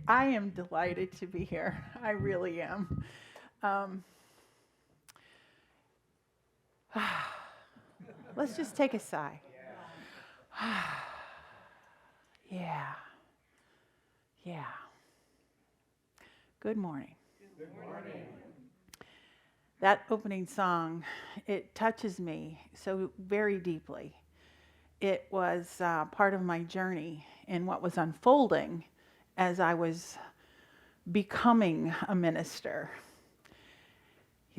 I am delighted to be here. I really am. Let's just take a sigh. Yeah. Yeah. Good morning. Good morning. That opening song, it touches me so very deeply. It was part of my journey in what was unfolding as I was becoming a minister.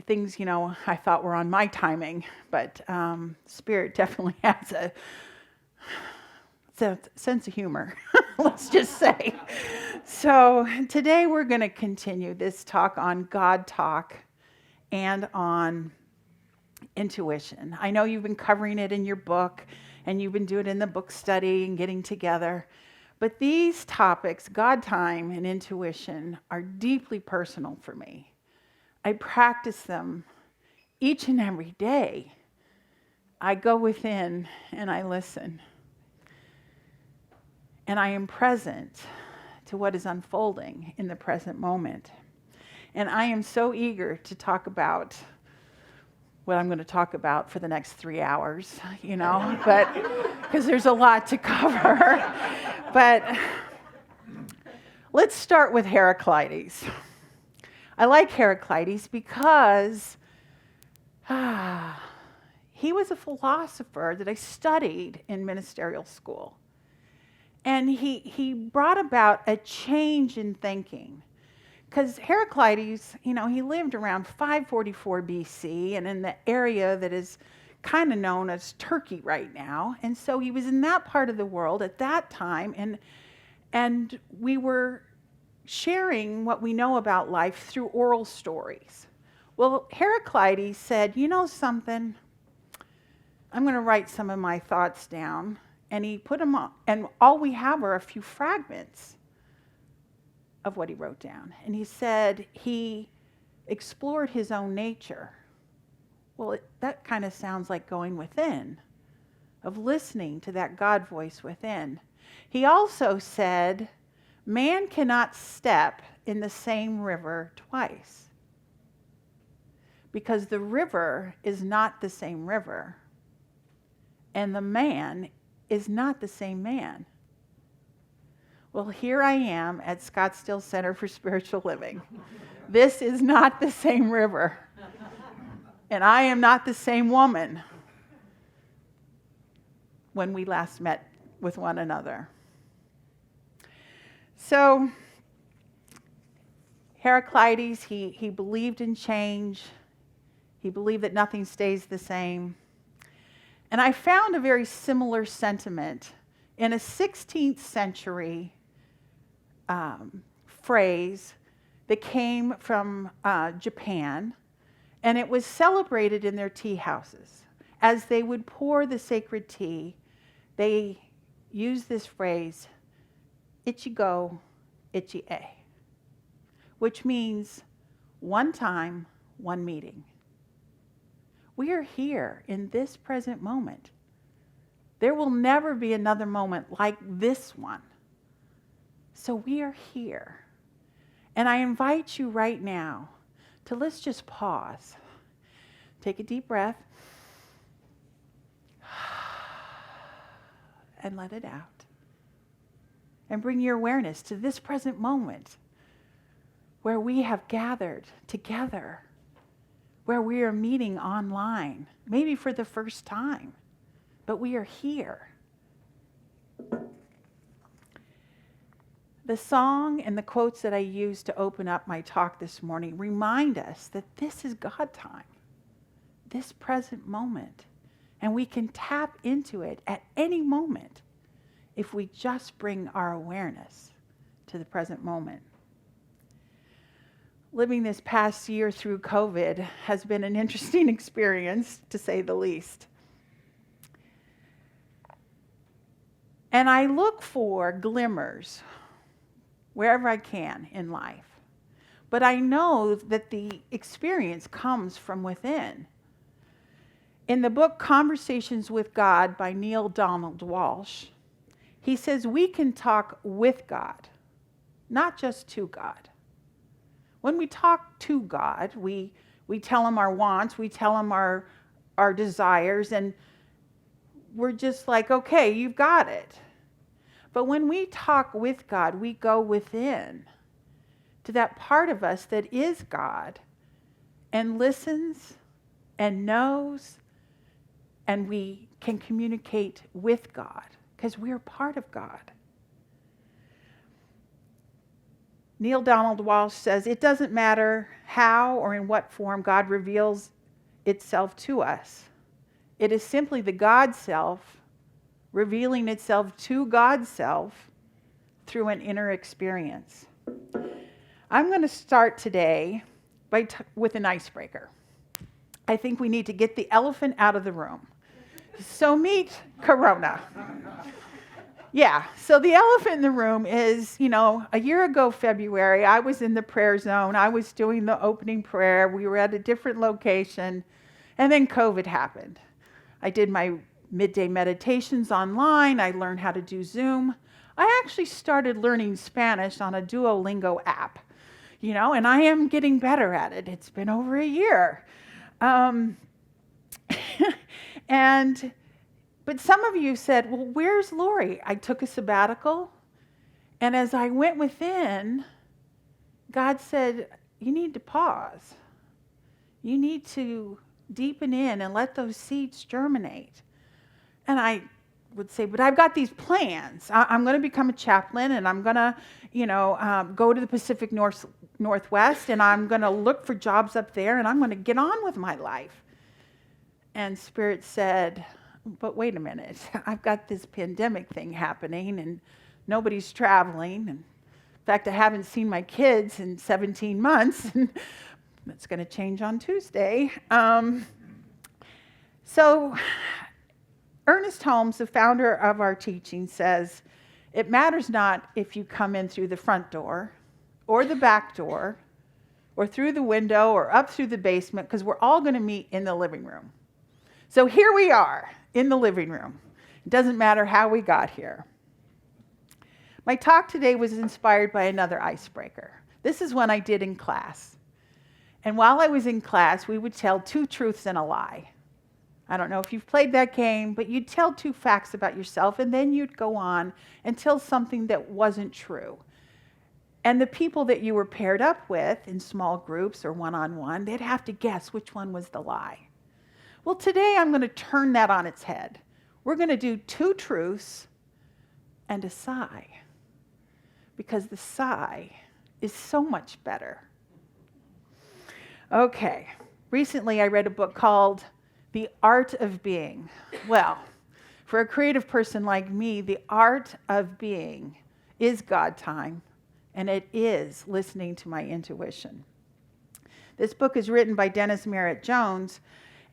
Things, I thought were on my timing, but Spirit definitely has a sense of humor, let's just say. So today we're going to continue this talk on God talk and on intuition. I know you've been covering it in your book, and you've been doing it in the book study and getting together. But these topics, God time and intuition, are deeply personal for me. I practice them each and every day. I go within and I listen. And I am present to what is unfolding in the present moment. And I am so eager to talk about what I'm going to talk about for the next 3 hours, but because there's a lot to cover. But let's start with Heraclitis. I like Heraclitis because he was a philosopher that I studied in ministerial school. And he brought about a change in thinking. Because Heraclitis, he lived around 544 BC and in the area that is kind of known as Turkey right now. And so he was in that part of the world at that time. And we were sharing what we know about life through oral stories. Well, Heraclitus said, you know something? I'm going to write some of my thoughts down. And he put them on, and all we have are a few fragments of what he wrote down. And he said he explored his own nature. Well, that kind of sounds like going within, of listening to that God voice within. He also said, man cannot step in the same river twice, because the river is not the same river, and the man is not the same man. Well, here I am at Scottsdale Center for Spiritual Living. This is not the same river, and I am not the same woman when we last met with one another. So Heraclitus, he believed in change. He believed that nothing stays the same. And I found a very similar sentiment in a 16th century phrase that came from Japan, and it was celebrated in their tea houses. As they would pour the sacred tea, they used this phrase, Ichigo, Ichi-e, which means one time, one meeting. We are here in this present moment. There will never be another moment like this one. So we are here. And I invite you right now to let's just pause. Take a deep breath. And let it out. And bring your awareness to this present moment where we have gathered together, where we are meeting online, maybe for the first time, but we are here. The song and the quotes that I used to open up my talk this morning remind us that this is God time, this present moment, and we can tap into it at any moment if we just bring our awareness to the present moment. Living this past year through COVID has been an interesting experience, to say the least. And I look for glimmers wherever I can in life. But I know that the experience comes from within. In the book Conversations with God by Neil Donald Walsh, he says we can talk with God, not just to God. When we talk to God, we tell him our wants, we tell him our desires, and we're just like, okay, you've got it. But when we talk with God, we go within to that part of us that is God and listens and knows, and we can communicate with God because we're part of God. Neil Donald Walsh says, it doesn't matter how or in what form God reveals itself to us. It is simply the God self revealing itself to God's self through an inner experience. I'm going to start today with an icebreaker. I think we need to get the elephant out of the room. So meet Corona. Yeah, so the elephant in the room is, a year ago, February, I was in the prayer zone. I was doing the opening prayer. We were at a different location, and then COVID happened. I did my midday meditations online. I learned how to do Zoom. I actually started learning Spanish on a Duolingo app, and I am getting better at it. It's been over a year. But some of you said, well, where's Lori? I took a sabbatical, and as I went within, God said, you need to pause. You need to deepen in and let those seeds germinate. And I would say, but I've got these plans. I'm going to become a chaplain, and I'm going to, go to the Pacific Northwest, and I'm going to look for jobs up there, and I'm going to get on with my life. And Spirit said, but wait a minute, I've got this pandemic thing happening and nobody's traveling. And in fact, I haven't seen my kids in 17 months. And that's going to change on Tuesday. So Ernest Holmes, the founder of our teaching, says, it matters not if you come in through the front door or the back door or through the window or up through the basement, because we're all going to meet in the living room. So here we are in the living room. It doesn't matter how we got here. My talk today was inspired by another icebreaker. This is one I did in class. And while I was in class, we would tell 2 truths and a lie. I don't know if you've played that game, but you'd tell 2 facts about yourself, and then you'd go on and tell something that wasn't true. And the people that you were paired up with in small groups or one-on-one, they'd have to guess which one was the lie. Well, today I'm going to turn that on its head. We're going to do 2 truths and a sigh, because the sigh is so much better. Okay, recently I read a book called The Art of Being. Well, for a creative person like me, the art of being is God time, and it is listening to my intuition. This book is written by Dennis Merritt Jones,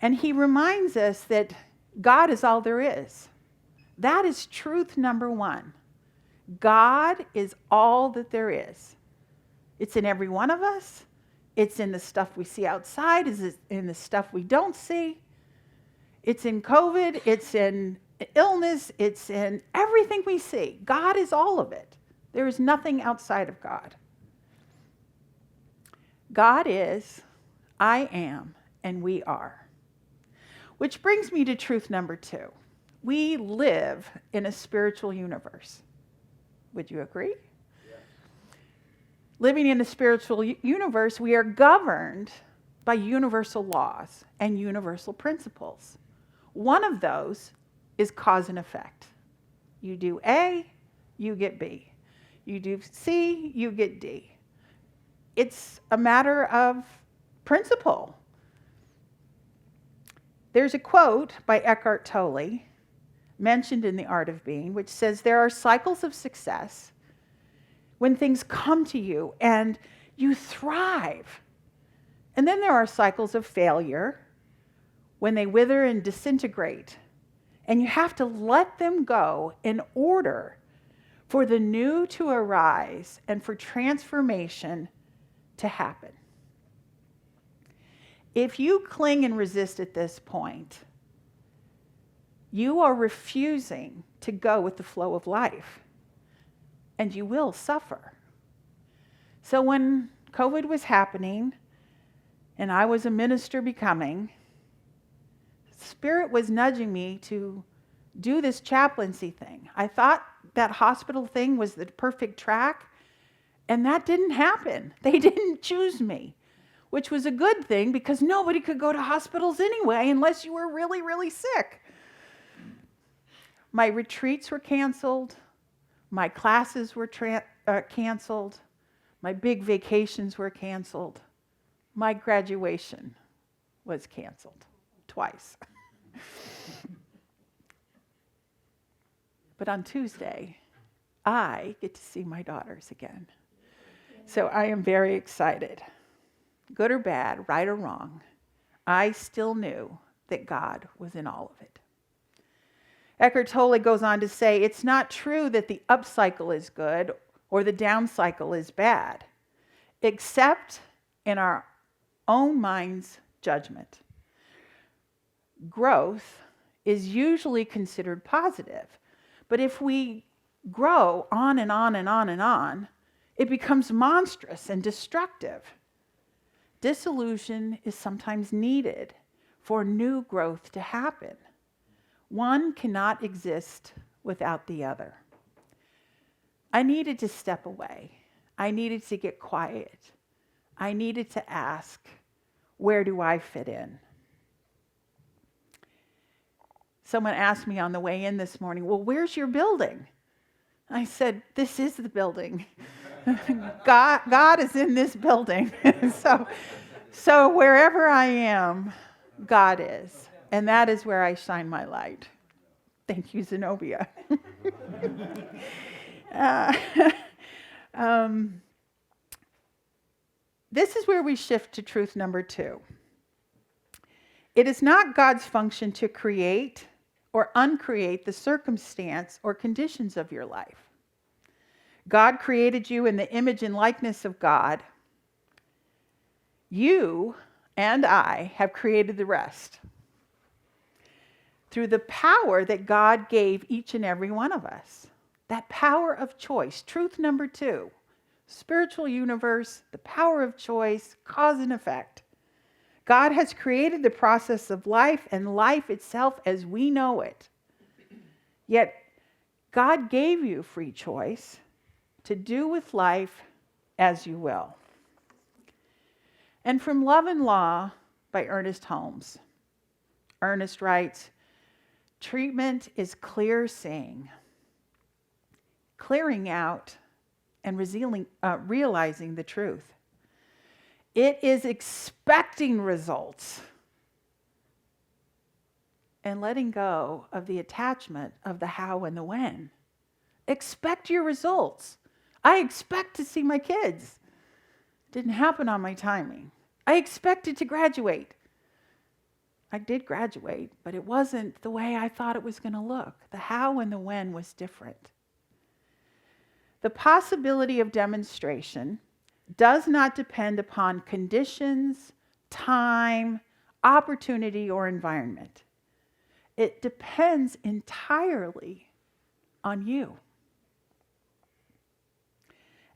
and he reminds us that God is all there is. That is truth number 1. God is all that there is. It's in every one of us. It's in the stuff we see outside. It's in the stuff we don't see. It's in COVID. It's in illness. It's in everything we see. God is all of it. There is nothing outside of God. God is, I am, and we are. Which brings me to truth number 2. We live in a spiritual universe. Would you agree? Yes. Living in a spiritual universe, we are governed by universal laws and universal principles. One of those is cause and effect. You do A, you get B. You do C, you get D. It's a matter of principle. There's a quote by Eckhart Tolle, mentioned in The Art of Being, which says there are cycles of success when things come to you and you thrive. And then there are cycles of failure when they wither and disintegrate. And you have to let them go in order for the new to arise and for transformation to happen. If you cling and resist at this point, you are refusing to go with the flow of life, and you will suffer. So when COVID was happening and I was a minister becoming, Spirit was nudging me to do this chaplaincy thing. I thought that hospital thing was the perfect track, and that didn't happen. They didn't choose me, which was a good thing because nobody could go to hospitals anyway unless you were really, really sick. My retreats were canceled. My classes were canceled. My big vacations were canceled. My graduation was canceled twice. But on Tuesday, I get to see my daughters again. So I am very excited. Good or bad, right or wrong, I still knew that God was in all of it. Eckhart Tolle goes on to say, it's not true that the up cycle is good or the down cycle is bad, except in our own mind's judgment. Growth is usually considered positive, but if we grow on and on and on and on, it becomes monstrous and destructive. Disillusion is sometimes needed for new growth to happen. One cannot exist without the other. I needed to step away. I needed to get quiet. I needed to ask, where do I fit in? Someone asked me on the way in this morning, well, where's your building? I said, this is the building. God is in this building. So wherever I am, God is. And that is where I shine my light. Thank you, Zenobia. This is where we shift to truth number 2. It is not God's function to create or uncreate the circumstance or conditions of your life. God created you in the image and likeness of God. You and I have created the rest through the power that God gave each and every one of us. That power of choice. Truth number 2. Spiritual universe, the power of choice, cause and effect. God has created the process of life and life itself as we know it. Yet, God gave you free choice to do with life as you will. And from Love and Law by Ernest Holmes. Ernest writes, treatment is clear seeing, clearing out and realizing the truth. It is expecting results and letting go of the attachment of the how and the when. Expect your results. I expect to see my kids. Didn't happen on my timing. I expected to graduate. I did graduate, but it wasn't the way I thought it was going to look. The how and the when was different. The possibility of demonstration does not depend upon conditions, time, opportunity, or environment. It depends entirely on you.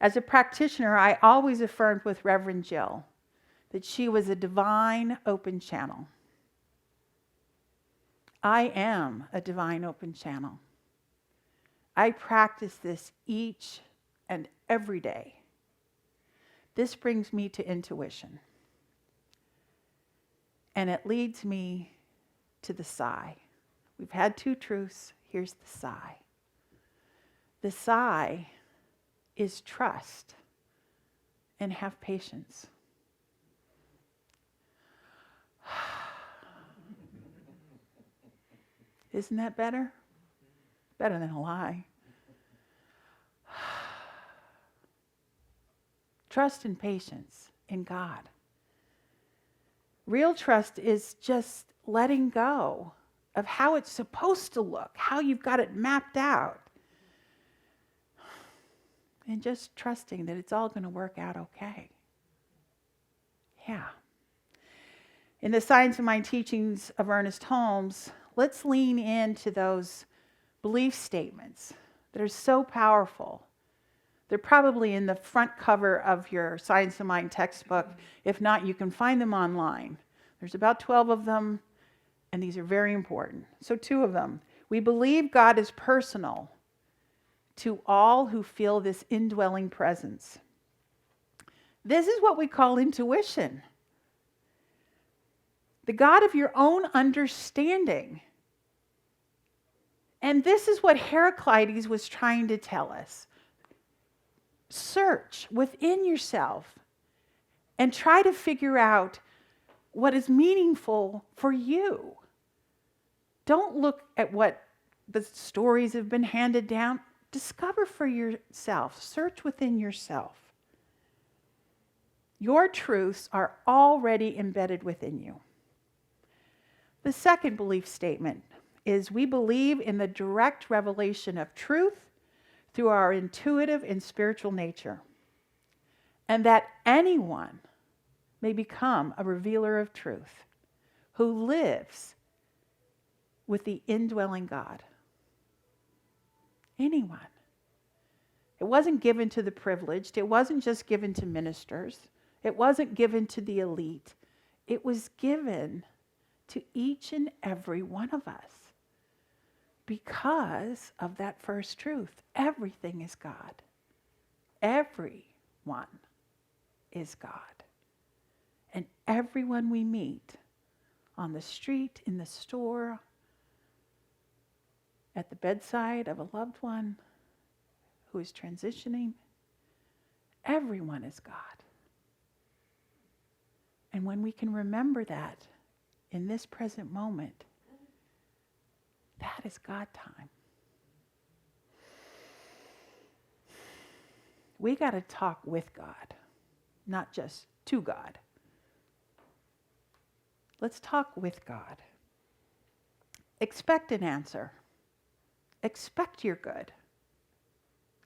As a practitioner, I always affirmed with Reverend Jill that she was a divine open channel. I am a divine open channel. I practice this each and every day. This brings me to intuition. And it leads me to the sigh. We've had 2 truths. Here's the sigh. The sigh is trust and have patience. Isn't that better? Better than a lie. Trust and patience in God. Real trust is just letting go of how it's supposed to look, how you've got it mapped out. And just trusting that it's all going to work out okay. Yeah. In the Science of Mind teachings of Ernest Holmes, let's lean into those belief statements that are so powerful They're probably in the front cover of your Science of Mind textbook. If not, you can find them online. There's about 12 of them, and these are very important. So 2 of them. We believe God is personal to all who feel this indwelling presence. This is what we call intuition. The God of your own understanding. And this is what Heraclitis was trying to tell us. Search within yourself and try to figure out what is meaningful for you. Don't look at what the stories have been handed down. Discover for yourself. Search within yourself. Your truths are already embedded within you. The second belief statement is we believe in the direct revelation of truth through our intuitive and spiritual nature, and that anyone may become a revealer of truth who lives with the indwelling God. Anyone. It wasn't given to the privileged. It wasn't just given to ministers. It wasn't given to the elite. It was given to each and every one of us because of that first truth. Everything is God. Everyone is God. And everyone we meet on the street, in the store, at the bedside of a loved one who is transitioning, everyone is God. And when we can remember that in this present moment, that is God time. We got to talk with God, not just to God. Let's talk with God. Expect an answer. Expect you're good.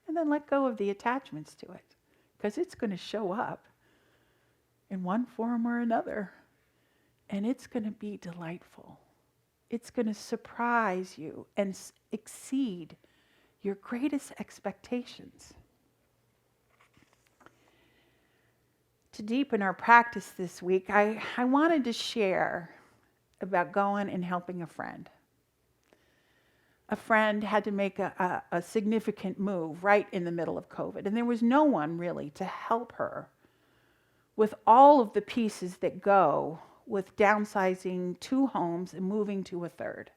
And then let go of the attachments to it, because it's going to show up in one form or another. And it's going to be delightful. It's going to surprise you and exceed your greatest expectations. To deepen our practice this week, I wanted to share about going and helping a friend. A friend had to make a significant move right in the middle of COVID, and there was no one really to help her with all of the pieces that go with downsizing 2 homes and moving to a third.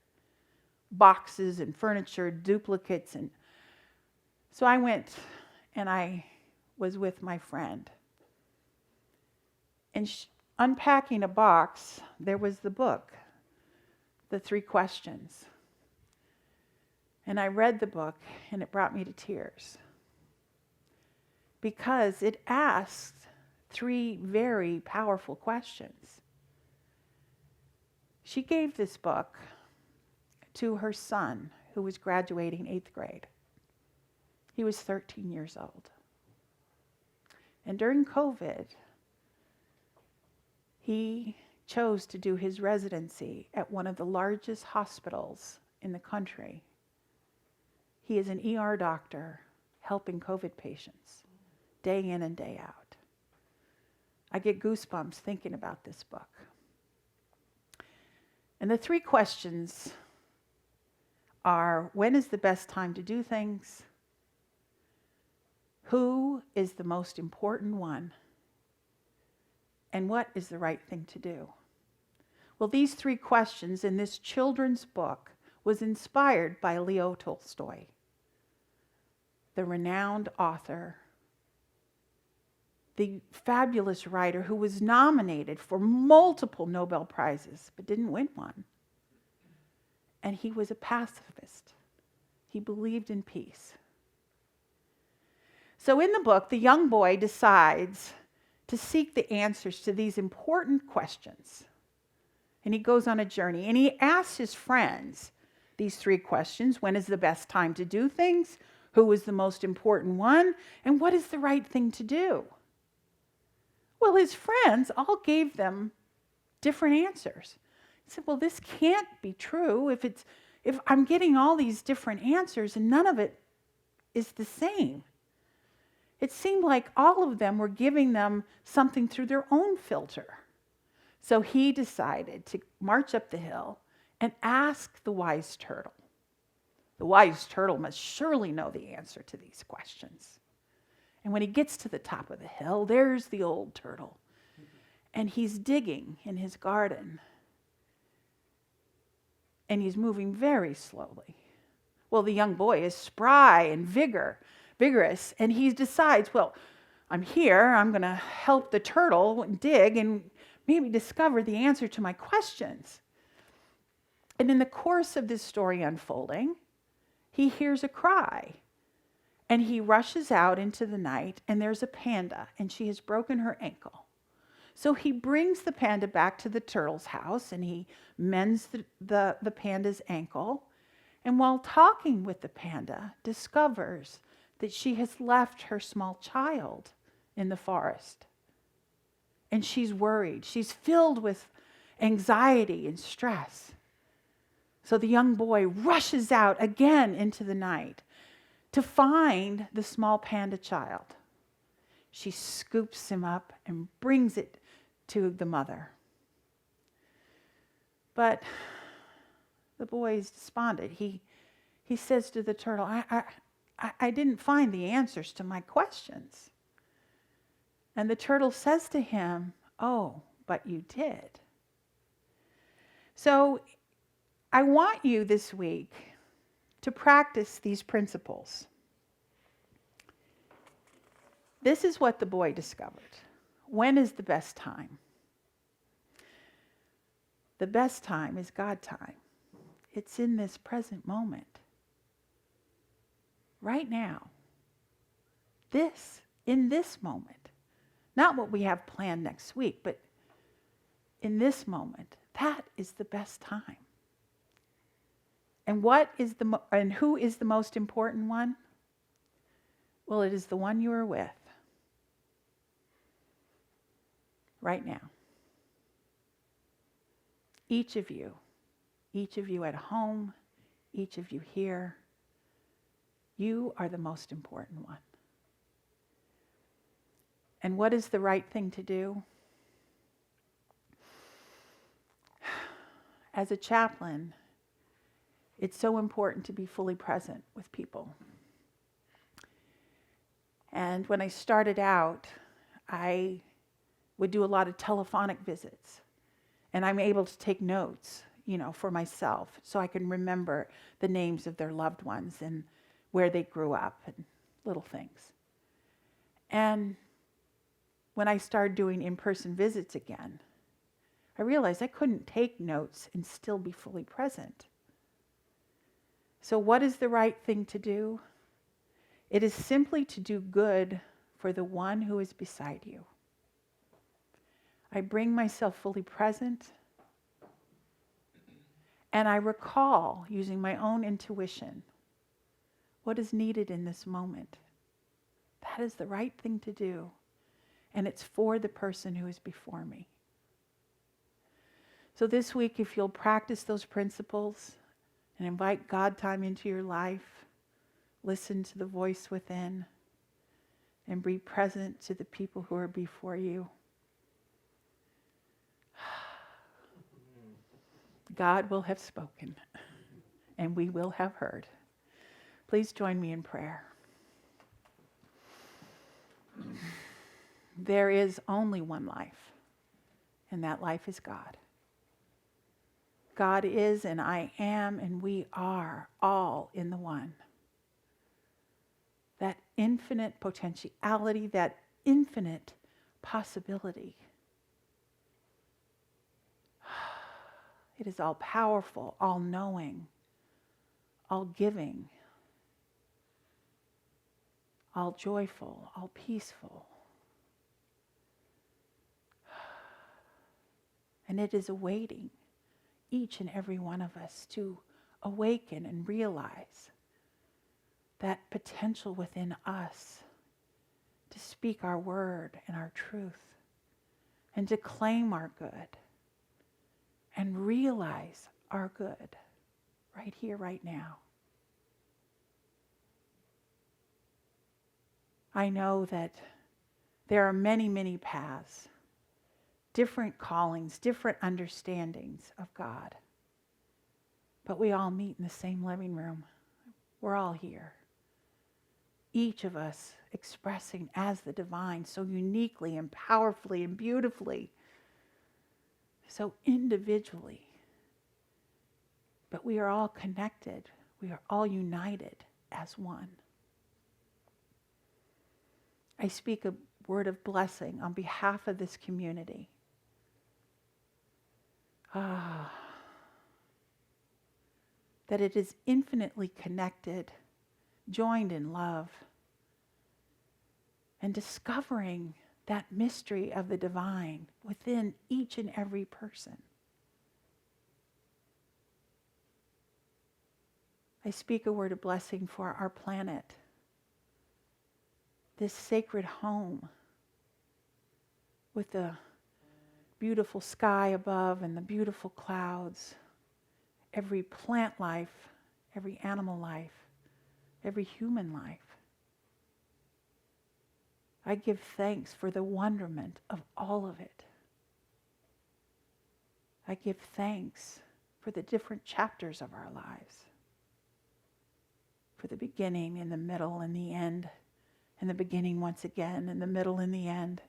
Boxes and furniture, duplicates. And so I went and I was with my friend. And unpacking a box, there was the book, The 3 Questions. And I read the book and it brought me to tears. Because it asked 3 very powerful questions. She gave this book to her son, who was graduating 8th grade. He was 13 years old. And during COVID, he chose to do his residency at one of the largest hospitals in the country. He is an ER doctor helping COVID patients day in and day out. I get goosebumps thinking about this book. And the 3 questions are, when is the best time to do things? Who is the most important one? And what is the right thing to do? Well, these 3 questions in this children's book was inspired by Leo Tolstoy, the renowned author, the fabulous writer who was nominated for multiple Nobel Prizes but didn't win one. And he was a pacifist. He believed in peace. So in the book, the young boy decides to seek the answers to these important questions. And he goes on a journey and he asks his friends these 3 questions. When is the best time to do things? Who is the most important one? And what is the right thing to do? Well, his friends all gave them different answers. He said, well, this can't be true if I'm getting all these different answers and none of it is the same. It seemed like all of them were giving them something through their own filter. So he decided to march up the hill and ask the wise turtle. The wise turtle must surely know the answer to these questions. And when he gets to the top of the hill, there's the old turtle. And he's digging in his garden. And he's moving very slowly. Well, the young boy is spry and vigorous, and he decides, well, I'm here, I'm going to help the turtle dig and maybe discover the answer to my questions. And in the course of this story unfolding, he hears a cry, and he rushes out into the night, and there's a panda, and she has broken her ankle. So he brings the panda back to the turtle's house, and he mends the panda's ankle, and while talking with the panda, discovers that she has left her small child in the forest. And she's worried. She's filled with anxiety and stress. So the young boy rushes out again into the night to find the small panda child. She scoops him up and brings it to the mother. But the boy is despondent. He says to the turtle, I didn't find the answers to my questions. And the turtle says to him, oh, but you did. So I want you this week to practice these principles. This is what the boy discovered. When is the best time? The best time is God time. It's in this present moment. Right now. In this moment. Not what we have planned next week, but in this moment. That is the best time. And who is the most important one? Well, it is the one you are with. Right now. Each of you at home, each of you here, you are the most important one. And what is the right thing to do? As a chaplain, it's so important to be fully present with people. And when I started out, I would do a lot of telephonic visits. And I'm able to take notes, for myself, so I can remember the names of their loved ones and where they grew up and little things. And when I started doing in-person visits again, I realized I couldn't take notes and still be fully present. So what is the right thing to do? It is simply to do good for the one who is beside you. I bring myself fully present, and I recall, using my own intuition, what is needed in this moment. That is the right thing to do, and it's for the person who is before me. So this week, if you'll practice those principles and invite God time into your life, listen to the voice within, and be present to the people who are before you, God will have spoken, and we will have heard. Please join me in prayer. There is only one life, and that life is God. God is, and I am, and we are all in the one. That infinite potentiality, that infinite possibility. It is all powerful, all knowing, all giving, all joyful, all peaceful. And it is awaiting each and every one of us to awaken and realize that potential within us to speak our word and our truth and to claim our good and realize our good right here, right now. I know that there are many, many paths, different callings, different understandings of God. But we all meet in the same living room. We're all here. Each of us expressing as the divine so uniquely and powerfully and beautifully, so individually. But we are all connected. We are all united as one. I speak a word of blessing on behalf of this community. That it is infinitely connected, joined in love, and discovering that mystery of the divine within each and every person. I speak a word of blessing for our planet, this sacred home with the beautiful sky above and the beautiful clouds, every plant life, every animal life, every human life. I give thanks for the wonderment of all of it. I give thanks for the different chapters of our lives, for the beginning and the middle and the end, and the beginning once again, and the middle and the end,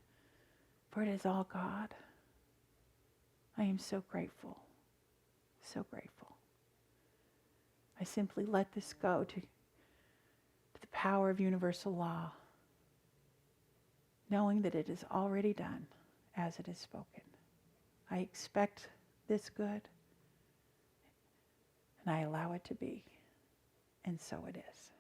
for it is all God. I am so grateful, so grateful. I simply let this go to the power of universal law, knowing that it is already done as it is spoken. I expect this good, and I allow it to be, and so it is.